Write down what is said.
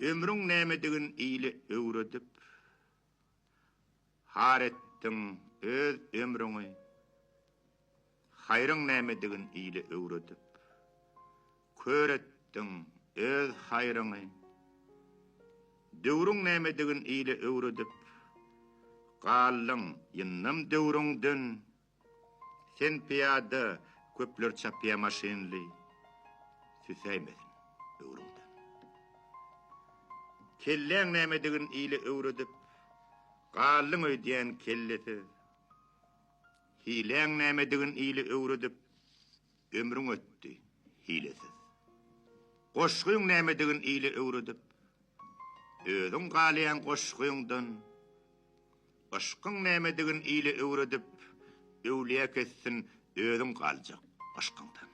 ömrüň nämedigin iyli öwredip, har etdiň öz ömrüňi, haýryň nämedigin iyli öwredip, kör etdiň öz haýryňy, döwrüň nämedigin iyli öwredip, gallyň ýynnam döwrüňden sen piýada köpler çapýa maşynly süsäýmedin öwrüňden. Kelläň nämedigin iyli öwredip, gallyň öýdýän kellesi, hiläň nämedigin iyli öwredip, ömrüň ötdi hilesiz. Goşgyň nämedigin iyli öwredip, özüň galýan goşgyňdan, aşkyň nämedigin iyli öwredip, öwliýä kessin özüň galjak aşkyňdan.